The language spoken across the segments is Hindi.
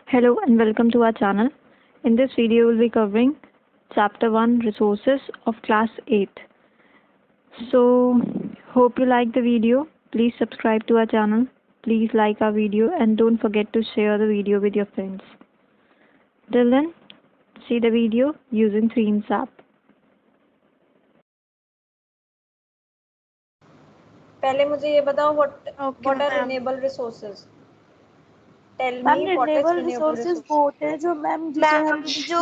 Hello and welcome to our channel. In this video, we'll be covering Chapter 1 Resources of Class 8. So, hope you like the video. Please subscribe to our channel. Please like our video and don't forget to share the video with your friends. Till then, see the video using Themes app. पहले मुझे ये बताओ what are renewable resources? Tell me what is renewable resources? वो होते हैं जो मैम जिसे हम जो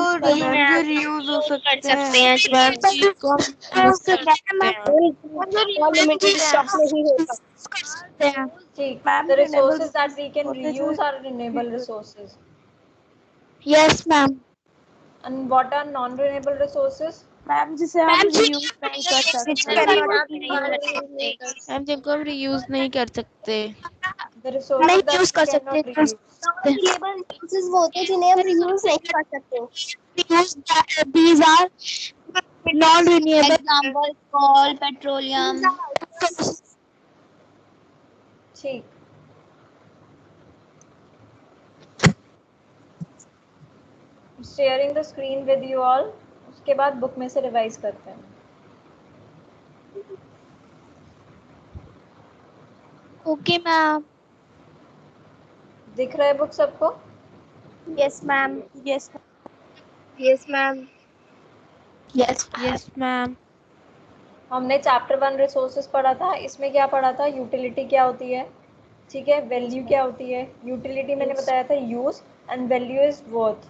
रीयूज हो सकते हैं ठीक, Ma'am, the renewable resources that we can होते हैं reuse जो are renewable resources. Yes ma'am And what are non-renewable resources? Ma'am जिसे हम रीयूज नहीं कर सकते मैम जिनको हम रीयूज नहीं कर सकते The resources that we cannot reuse. Renewable resources वो होते हैं जिन्हें हम रीयूज नहीं कर सकते। These are non renewable example coal, petroleum. ठीक, sharing the screen with you all. उसके बाद बुक में से रिवाइज करते हैं। ओके मैम दिख रहा है बुक सबको? Yes ma'am. Yes yes ma'am. Yes ma'am हमने चैप्टर 1 रिसोर्सेज पढ़ा था। इसमें क्या पढ़ा था? यूटिलिटी क्या होती है, ठीक है, वैल्यू क्या होती है। यूटिलिटी मैंने बताया था use and value is worth.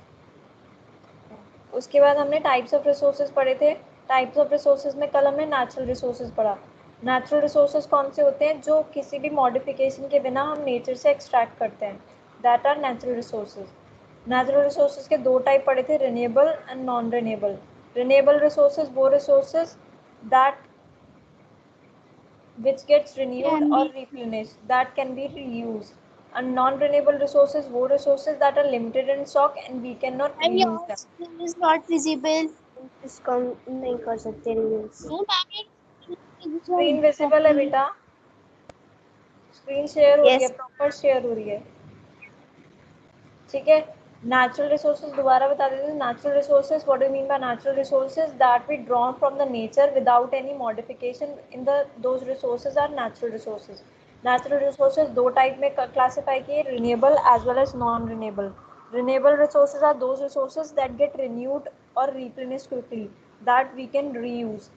उसके बाद हमने टाइप्स ऑफ रिसोर्सेज पढ़े थे। टाइप्स ऑफ रिसोर्सेज में कल हमने नेचुरल रिसोर्सेज पढ़ा। नेचुरल रिसोर्सेज कौन से होते हैं? जो किसी भी मॉडिफिकेशन के बिना हम नेचर से एक्सट्रैक्ट करते हैं, that are natural resources. Natural resources के दो टाइप पढ़े थे, renewable and non renewable. Renewable resources वो resources that which gets renewed or replenished, that can be reused. And non-renewable resources वो resources that are limited in stock and we cannot and reuse your them. Screen is not visible. इसको हम नहीं कर सकते रीयूज। स्क्रीन विजिबल है बेटा, स्क्रीन शेयर हो रही है, Yes. प्रॉपर शेयर हो रही है, ठीक है। नेचुरल रिसोर्सेज दोबारा बता देते हैं। Natural resources, what do you mean by natural resources? That we drawn from the nature without any modification in the those resources are natural resources. Natural resources दो टाइप में क्लासिफाई किए, renewable as well as non renewable. Renewable resources are those resources that get renewed और replenished quickly, that we can reuse,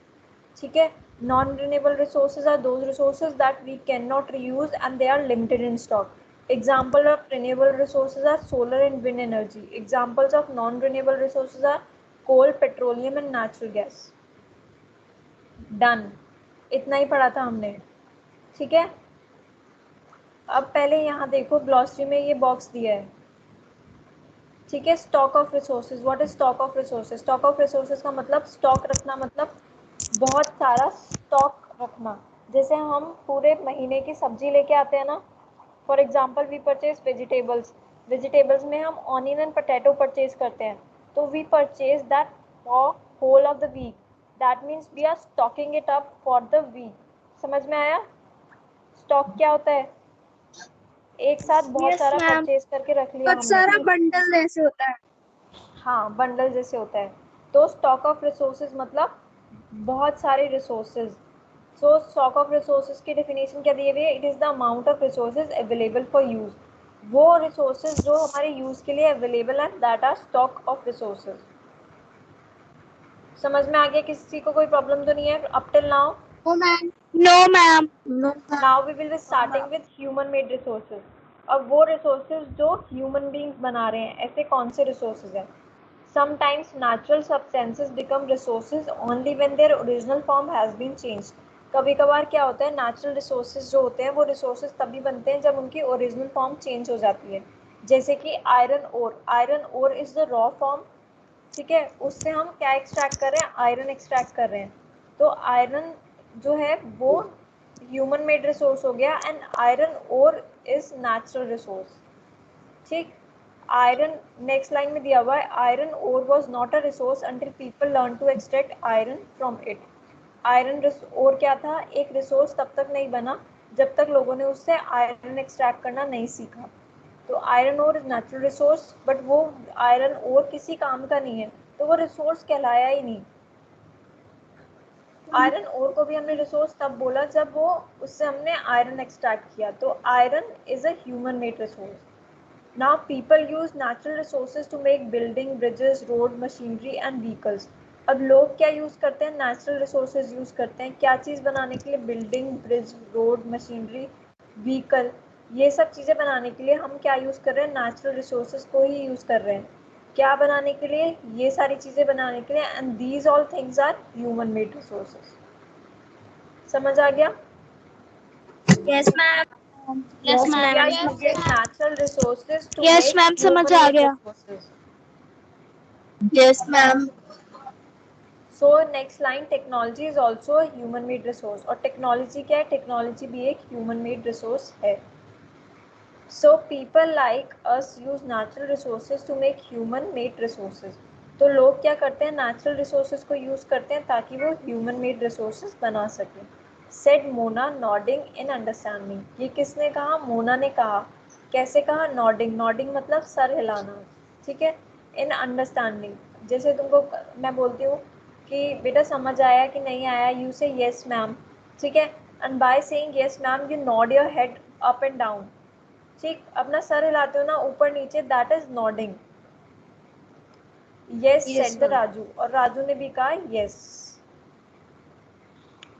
ठीक है। Non renewable resources are those resources that we can not reuse and they are limited in stock. Example of renewable resources are solar and wind energy. Examples of non-renewable resources are coal, petroleum and natural gas. Done. इतना ही पढ़ा था हमने, ठीक है। अब पहले यहाँ देखो, ग्लॉसरी में ये बॉक्स दिया है, ठीक है। Stock of resources, what is stock of resources? Stock of resources का मतलब स्टॉक रखना, मतलब बहुत सारा स्टॉक रखना। जैसे हम पूरे महीने की सब्जी लेके आते हैं ना, for example we purchase vegetables. Vegetables में हम ऑनियन एंड पोटैटो परचेज करते हैं, तो we purchase that for whole of the week. That means we are stocking it up for the week. समझ में आया? स्टॉक क्या होता है? एक साथ बहुत Yes, सारा ma'am. परचेज करके रख लिया बहुत सारा हमने। बंडल जैसे होता है। हाँ, बंडल जैसे होता है। तो स्टॉक ऑफ रिसोर्सेज मतलब बहुत सारे resources. So stock of resources की डेफिनेशन क्या दी हुई है? It is the amount of resources available for use. वो रिसोर्सेज जो हमारे यूज के लिए अवेलेबल है, that are stock of resources. समझ में आ गया? किसी को कोई प्रॉब्लम तो नहीं है up till now? No ma'am now we will be starting with human made resources. अब वो रिसोर्सेज जो ह्यूमन बींग्स बना रहे हैं, ऐसे कौन से रिसोर्सेज हैं? Sometimes natural substances become resources only when their original form has been changed. कभी कभार क्या होता है, नेचुरल रिसोर्सेज जो होते हैं वो रिसोर्सेज तभी बनते हैं जब उनकी ओरिजिनल फॉर्म चेंज हो जाती है। जैसे कि iron ore, iron ore is the raw form, ठीक है। उससे हम क्या एक्सट्रैक्ट कर रहे हैं? आयरन एक्सट्रैक्ट कर रहे हैं। तो आयरन जो है वो ह्यूमन मेड रिसोर्स हो गया and iron ore is natural resource, ठीक। आयरन नेक्स्ट लाइन में दिया हुआ है, iron ore was not a resource until people learn to extract iron from it. Iron ore क्या था? एक रिसोर्स तब तक नहीं बना जब तक लोगों ने उससे आयरन एक्सट्रैक्ट करना नहीं सीखा। तो iron ore is natural resource, but वो आयरन ओर किसी काम का नहीं है, तो वो रिसोर्स कहलाया ही नहीं। आयरन ओर को भी हमने रिसोर्स तब बोला जब वो उससे हमने आयरन एक्सट्रैक्ट किया। तो iron is a human made resource. Now people use natural resources to make building, bridges, road, machinery and vehicles. अब लोग क्या यूज करते हैं? नेचुरल रिसोर्सेज यूज करते हैं क्या चीज बनाने के लिए? Building, bridge, road, machinery, vehicle, ये सब चीजें बनाने के लिए हम क्या यूज कर रहे हैं? नेचुरल रिसोर्सेज को ही यूज कर रहे हैं। क्या बनाने के लिए? ये सारी चीजें बनाने के लिए। And these all things are human made resources. समझ आ गया? Yes, ma'am. Yes, We ma'am. are using natural resources to Yes, make ma'am, समझ human आ made गया। resources. Yes, ma'am. So next line, technology is also a human made resource. और technology क्या है? technology भी एक human made resource है। So people like us use natural resources to make human made resources. तो लोग क्या करते हैं? natural resources को use करते हैं ताकि वो human made resources बना सकें। Said Mona nodding in understanding. ये किसने कहा? मोना ने कहा। कैसे कहा? nodding. nodding मतलब सर हिलाना, ठीक है। in understanding, जैसे तुमको मैं बोलती हूँ कि बेटा समझ आया कि नहीं आया, यू से yes मैम, ठीक है। and by saying yes ma'am you nod your head up and down, ठीक, अपना सर हिलाते हो ना ऊपर नीचे, that is nodding. yes said the Raju, और राजू ने भी कहा yes.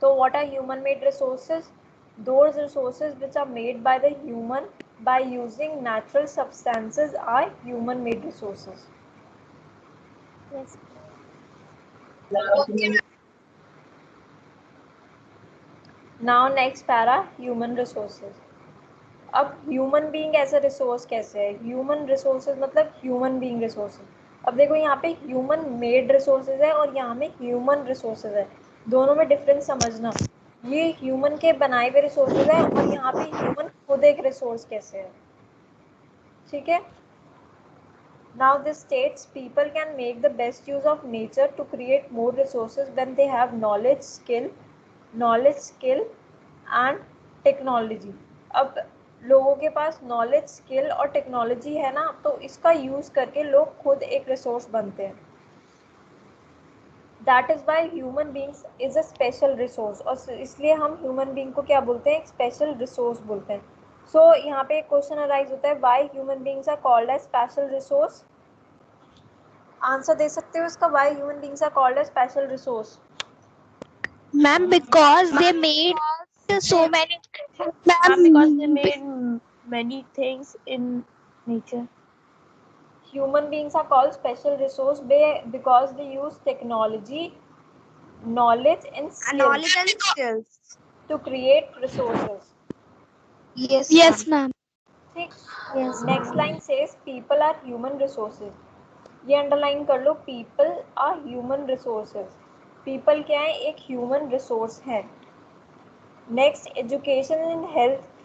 So what are human made resources? Those resources which are made by the human by using natural substances are human made resources. Yes. Now next para, human resources. अब human being as a resource कैसे है? ह्यूमन रिसोर्सेज मतलब ह्यूमन बीइंग रिसोर्सेज। अब देखो यहाँ पे ह्यूमन मेड रिसोर्सेज है और यहाँ में ह्यूमन रिसोर्सेज है, दोनों में डिफरेंस समझना। ये ह्यूमन के बनाए हुए रिसोर्सेज है और यहाँ पे ह्यूमन खुद एक रिसोर्स कैसे है, ठीक है। Now this states people can make the best use of nature to create more resources when they have knowledge, skill and technology. अब लोगों के पास नॉलेज, स्किल और टेक्नोलॉजी है ना, तो इसका यूज करके लोग खुद एक रिसोर्स बनते हैं। That is why human beings is a special resource, और इसलिए हम ह्यूमन बींग को क्या बोलते हैं? एक स्पेशल रिसोर्स बोलते हैं। सो यहाँ पे एक क्वेश्चन अराइज होता है, why human beings are called as special resource? Answer दे सकते हो इसका, why human beings are called as special resource? Ma'am, because they made so many. Ma'am, because they made many things in nature. Human beings are called special resource because they use technology, knowledge and skills to create resources. Yes, ma'am. ठीक। Yes, next line says people are human resources. ये अंडरलाइन कर लो, people are human resources. People क्या है? एक ह्यूमन रिसोर्स है। Next, education in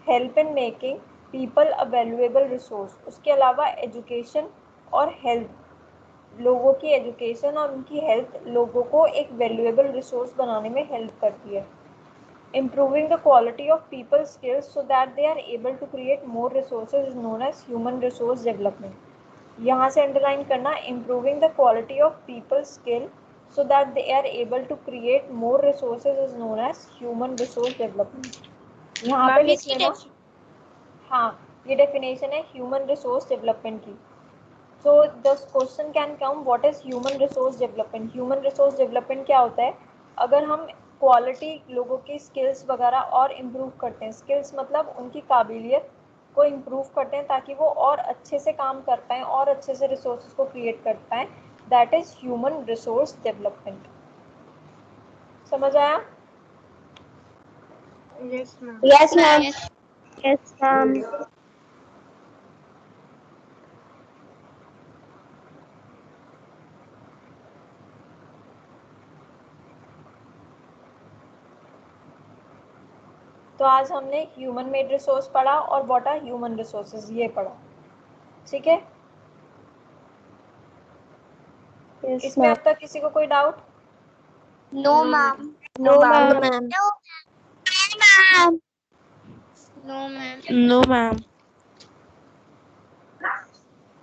help in making people a valuable resource. उसके अलावा एजुकेशन और हेल्थ, लोगों की एजुकेशन और उनकी हेल्थ लोगों को एक वैल्यूएबल रिसोर्स बनाने में हेल्प करती है। Improving the quality of people's skills so that they are able to create more resources is known as human resource development. यहाँ से अंडरलाइन करना, improving the quality of people's skill so that they are able to create more resources is known as human resource development. यहाँ पे लिख लेना। हाँ, ये डेफिनेशन है ह्यूमन रिसोर्स डेवलपमेंट की। So the question can come, what is human resource development? Human resource development क्या होता है? अगर हम क्वालिटी, लोगों की स्किल्स वगैरह और इम्प्रूव करते हैं, स्किल्स मतलब उनकी काबिलियत को इम्प्रूव करते हैं ताकि वो और अच्छे से काम कर पाएँ और अच्छे से रिसोर्सेज को क्रिएट कर पाएँ, that is human resource development. समझ आया? Yes, ma'am. Yes, ma'am. Yes, ma'am. तो आज हमने ह्यूमन मेड रिसोर्स पढ़ा और व्हाट आर ह्यूमन रिसोर्सेज ये पढ़ा, ठीक है। Yes, इसमें ma'am. अब तक किसी को कोई doubt? No, ma'am. No, ma'am. No, ma'am. No, ma'am. No, ma'am.